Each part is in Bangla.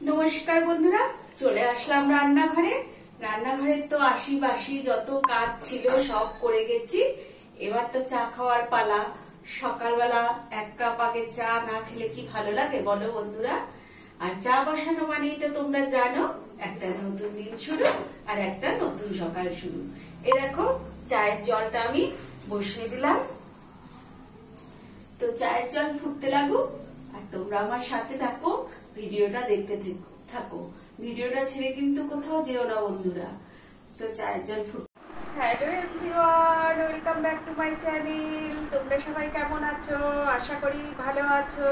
নমস্কার বন্ধুরা, চলে আসলাম রান্নাঘরে। রান্নাঘরের তো আশি বাসি যত কাজ ছিল সব করে গেছি। এবার তো চা খাওয়ার পালা। সকালবেলা এক কাপ আগে চা না খেলে কি ভালো লাগে বলো বন্ধুরা? আর চা বসানো মানেই তো তোমরা জানো একটা নতুন দিন শুরু আর একটা নতুন সকাল শুরু। এই দেখো চায়ের জলটা আমি বসিয়ে দিলাম। তো চায়ের জল ফুটতে লাগুক আর তোমরা আমার সাথে থাকো, ভিডিওটা দেখতে থাকো। ভিডিওটা ছেড়ে কিন্তু কোথাও যেও না বন্ধুরা। তো চায়ের জল hello everyone, welcome back to my channel. তোমরা সবাই কেমন আছো? আশা করি ভালো আছো।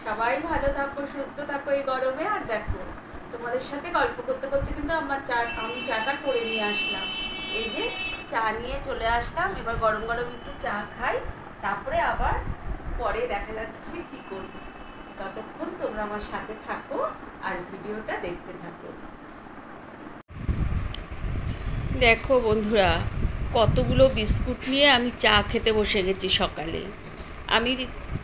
সবাই ভালো থাকো, সুস্থ থাকো এই গরমে। আর দেখো তোমাদের সাথে গল্প করতে করতে কিন্তু আমি চাটা করে নিয়ে আসলাম। এই যে চা নিয়ে চলে আসলাম। এবার গরম গরম একটু চা খাই, তারপরে আবার পরে দেখা যাচ্ছে কি করি। ততক্ষণ তোমরা আমার সাথে থাকো আর ভিডিওটা দেখতে থাকো। দেখো বন্ধুরা, কতগুলো বিস্কুট নিয়ে আমি চা খেতে বসে গেছি সকালে। আমি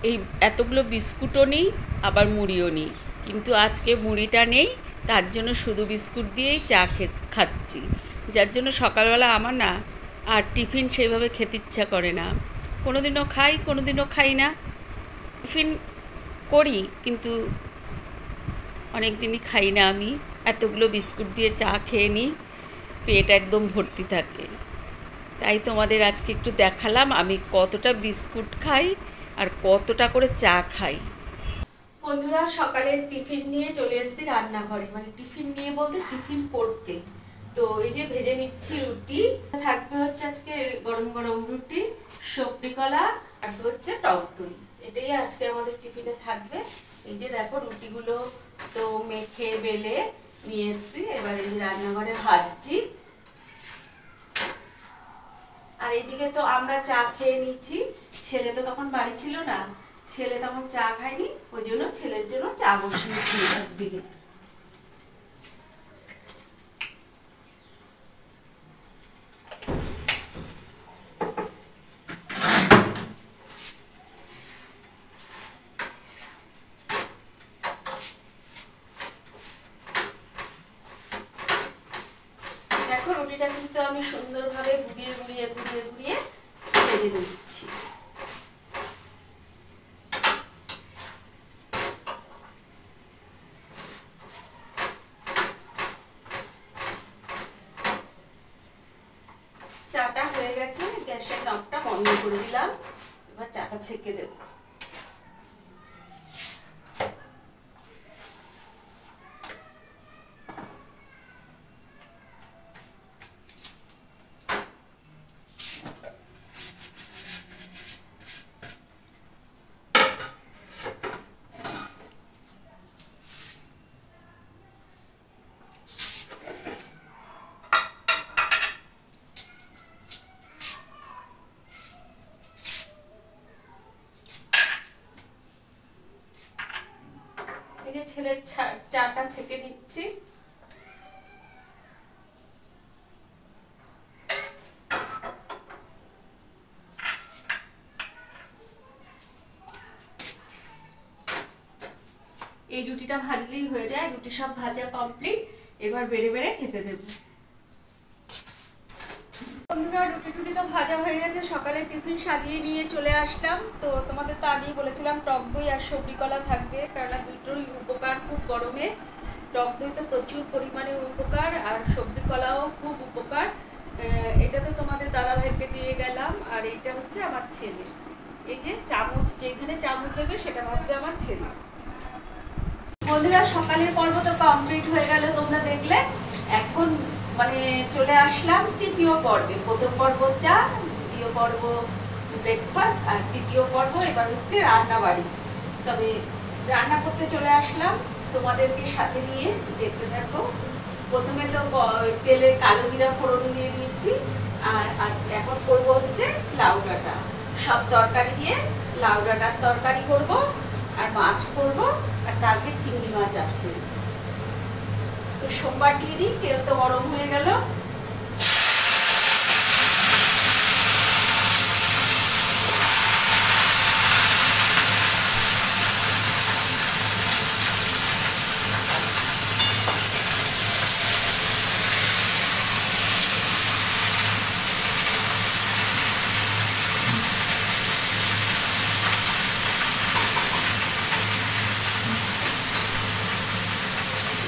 এই এতগুলো বিস্কুটও নিই, আবার মুড়িও নিই, কিন্তু আজকে মুড়িটা নেই, তার জন্য শুধু বিস্কুট দিয়েই চা খাচ্ছি। যার জন্য সকালবেলা আমার না আর টিফিন সেইভাবে খেতে ইচ্ছা করে না। কোনোদিনও খাই, কোনোদিনও খাই না। টিফিন করি কিন্তু অনেক দিনই খাই না। আমি এতগুলো বিস্কুট দিয়ে চা খেয়ে নিই, পেট একদম ভর্তি থাকে। তাই তোমাদের আজকে একটু দেখালাম আমি কতটা বিস্কুট খাই আর কতটা করে চা খাই। বন্ধুরা, সকালের টিফিন নিয়ে চলে এসেছি রান্নাঘরে। মানে টিফিন নিয়ে বলতে টিফিন করতে। তো এই যে ভেজে নিচ্ছি রুটি। থাকবে হচ্ছে আজকে গরম গরম রুটি, সবজি কলা, আর হচ্ছে টক দই। এটাই আজকে আমাদের টিফিনে থাকবে। এই যে দেখো রুটিগুলো তো মেখে বেলে নিয়ে এসছি। এবার এই যে রান্নাঘরে ভাজছি। আর এইদিকে তো আমরা চা খেয়ে নিচ্ছি। ছেলে তো তখন বাড়ি ছিল না, ছেলে তখন চা খায়নি, ওই জন্য ছেলের জন্য চা বসিয়েছি একদিকে। দেখো রুটিটা কিন্তু আমি সুন্দরভাবে ঘুরিয়ে ঘুরিয়ে ঘুরিয়ে ঘুরিয়ে ভেজে দিচ্ছি। চাটা হয়ে গেছে, গ্যাসের নবটা বন্ধ করে দিলাম। এবার চাটা ছেঁকে দেব। এই যে ছেলের চাটা ছেঁকে নিচ্ছি। এই রুটিটা ভাজলেই হয়ে যায়। রুটি সব ভাজা কমপ্লিট। এবার বেড়ে বেড়ে খেতে দেব। বন্ধুরা, রুটি তো ভাজা হয়ে গেছে। সকালে টিফিন সাজিয়ে নিয়ে চলে আসলাম। তো তোমাদের তো আগেই বলেছিলাম টক দই আর সবজি কলা থাকবে, কারণ দুটোই উপকার খুব গরমে। টক দই তো প্রচুর পরিমাণে উপকার, আর সবজি কলাও খুব উপকার। এটা তো তোমাদের দাদা ভাইকে দিয়ে গেলাম। আর এইটা হচ্ছে আমার ছেলে। এই যে চামচ, যেখানে চামচ দেবে সেটা ভাববে আমার ছেলে। বন্ধুরা, সকালের পর্ব তো কমপ্লিট হয়ে গেল, তোমরা দেখলে। এখন মানে চলে আসলাম তৃতীয় পর্বে। প্রথম পর্ব চা, দ্বিতীয় পর্ব ব্রেকফাস্ট, আর তৃতীয় পর্ব এবার হচ্ছে রান্না বাড়ি। তবে রান্না করতে চলে আসলাম, তোমাদেরকে সাথে নিয়ে দেখতে থাকো। প্রথমে তো তেলে কালো জিরা ফোড়ন দিয়ে দিয়েছি। আর আজ এখন করবো হচ্ছে লাউ ডাঁটা। সব তরকারি দিয়ে লাউ ডাঁটার তরকারি করব, আর মাছ করব, আর কালকে চিংড়ি মাছ আছে। তো সোমবার দিয়ে দিই, তেল তো গরম হয়ে গেল।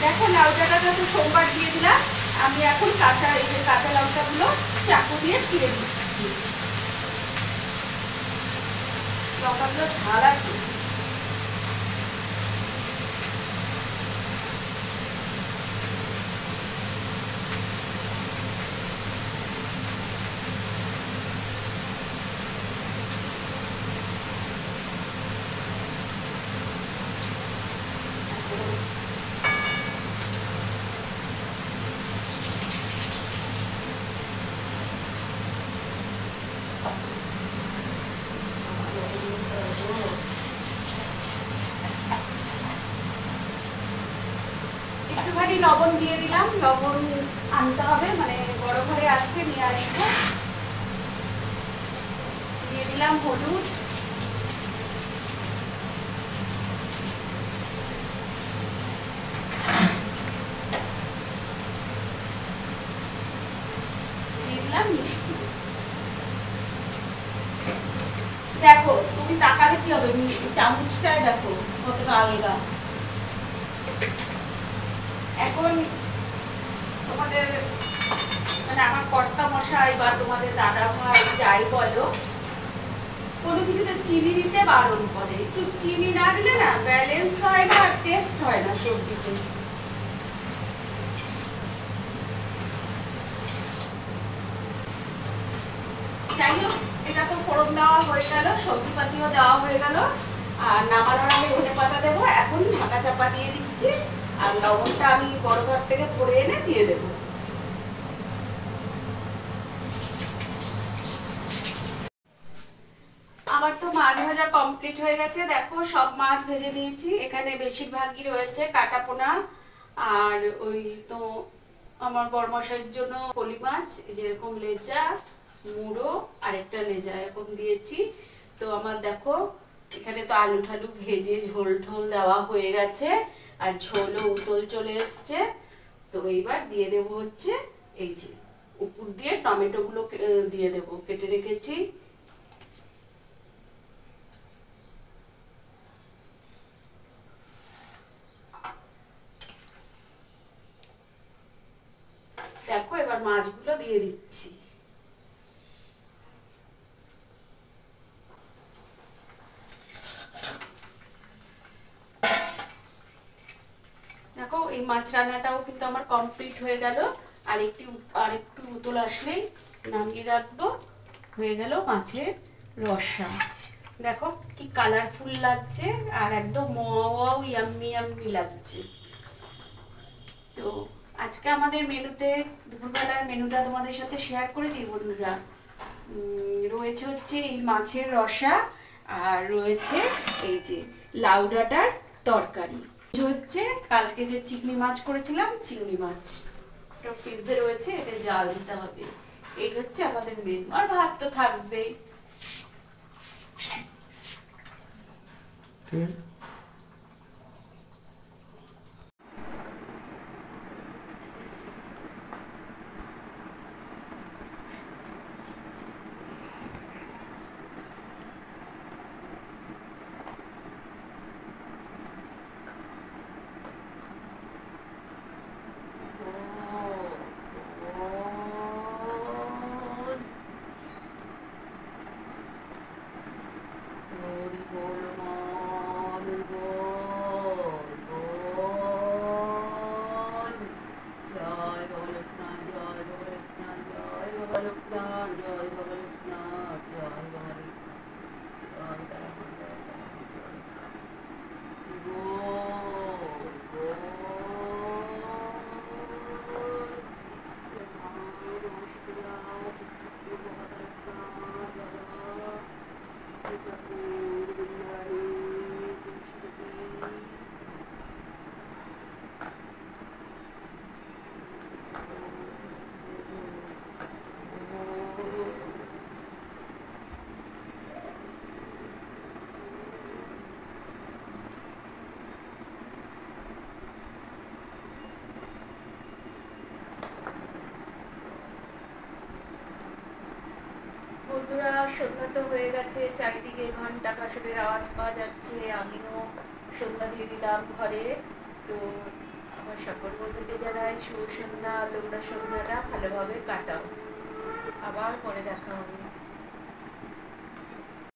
দেখো লাউ ডাঁটাটা তো সোমবার দিয়ে দিলাম। আমি এখন কাঁচা এই যে কাঁচা লঙ্কাগুলো চাকু দিয়ে চিড়ে দিচ্ছি। লঙ্কাগুলো ঝাল আছে। একটুখানি লবণ দিয়ে দিলাম, লবণ আনতে হবে, মানে বড় ঘরে আছে, নিয়ে আসবো। দিয়ে দিলাম হলুদ, দিয়ে দিলাম মিষ্টি। দেখো তুমি তাকালে কি হবে, চামচটায় দেখো কতটা আলগা। এখন তোমাদের মানে আমার কর্তা মশাই বা তোমাদের দাদা ভাই যাই বলো, কোনো কিছুতে চিনি দিতে বারণ করে। একটু চিনি না দিলে না ব্যালেন্স হয় না, টেস্ট হয় না সবজিতে। যাই হোক, এটা তো ফোড়ন দেওয়া হয়ে গেল, সবজিপাতিও দেওয়া হয়ে গেল, আর নামানোর আগে ধনে পাতা দেবো। এখন ঢাকা চাপা দিয়ে দিচ্ছি, আর লবণটা আমি বড় ঘর থেকে পরে এনে দিয়ে দেবো। আমার তো মাছ ভাজা কমপ্লিট হয়ে গেছে। দেখো সব মাছ ভেজে নিয়েছি। এখানে বেশিরভাগই রয়েছে কাটা পোনা, আর ওই তো আমার বড়মশাইয়ের জন্য পলি মাছ, যেরকম লেজা, মুড়ো, আরেকটা লেজা এরকম দিয়েছি। তো আমার দেখো এখানে তো আলু ঠালু ভেজে ঝোল ঢোল দেওয়া হয়ে গেছে, আর ঝোলও উতল চলে এসছে। তো এইবার দিয়ে দেবো হচ্ছে এই যে উপর দিয়ে টমেটো গুলো দিয়ে দেবো, কেটে রেখেছি। দেখো এবার মাছগুলো দিয়ে দিচ্ছি। দেখো এই মাছ রান্নাটাও কিন্তু আমার কমপ্লিট হয়ে গেল। আর একটু উতল আসলেই নামিয়ে রাখবো। হয়ে গেল মাছের রসা। দেখো কি কালারফুল লাগছে, আর একদম ওয়াও ইয়াম্মি ইয়াম্মি লাগছে। তো আজকে আমাদের মেনুতে দুপুরবেলার মেনুটা তোমাদের সাথে শেয়ার করে দিই বন্ধুরা। রয়েছে হচ্ছে এই মাছের রসা, আর রয়েছে এই যে লাউ ডাঁটার তরকারি, হচ্ছে কালকে যে চিংড়ি মাছ করেছিলাম, চিংড়ি মাছ ফ্রিজে রয়েছে, এটা জাল দিতে হবে। এই হচ্ছে আমাদের মেনু, আর ভাত তো থাকবেই। বন্ধুরা সন্ধ্যা তো হয়ে গেছে, চারিদিকে ঘন্টা কাঁসরের আওয়াজ পাওয়া যাচ্ছে। আমিও সন্ধ্যা দিয়ে দিলাম ঘরে। তো আমার সকল বন্ধুকে জানাই শুভ সন্ধ্যা। তোমরা সন্ধ্যাটা ভালোভাবে কাটাও। আবার পরে দেখা হবে।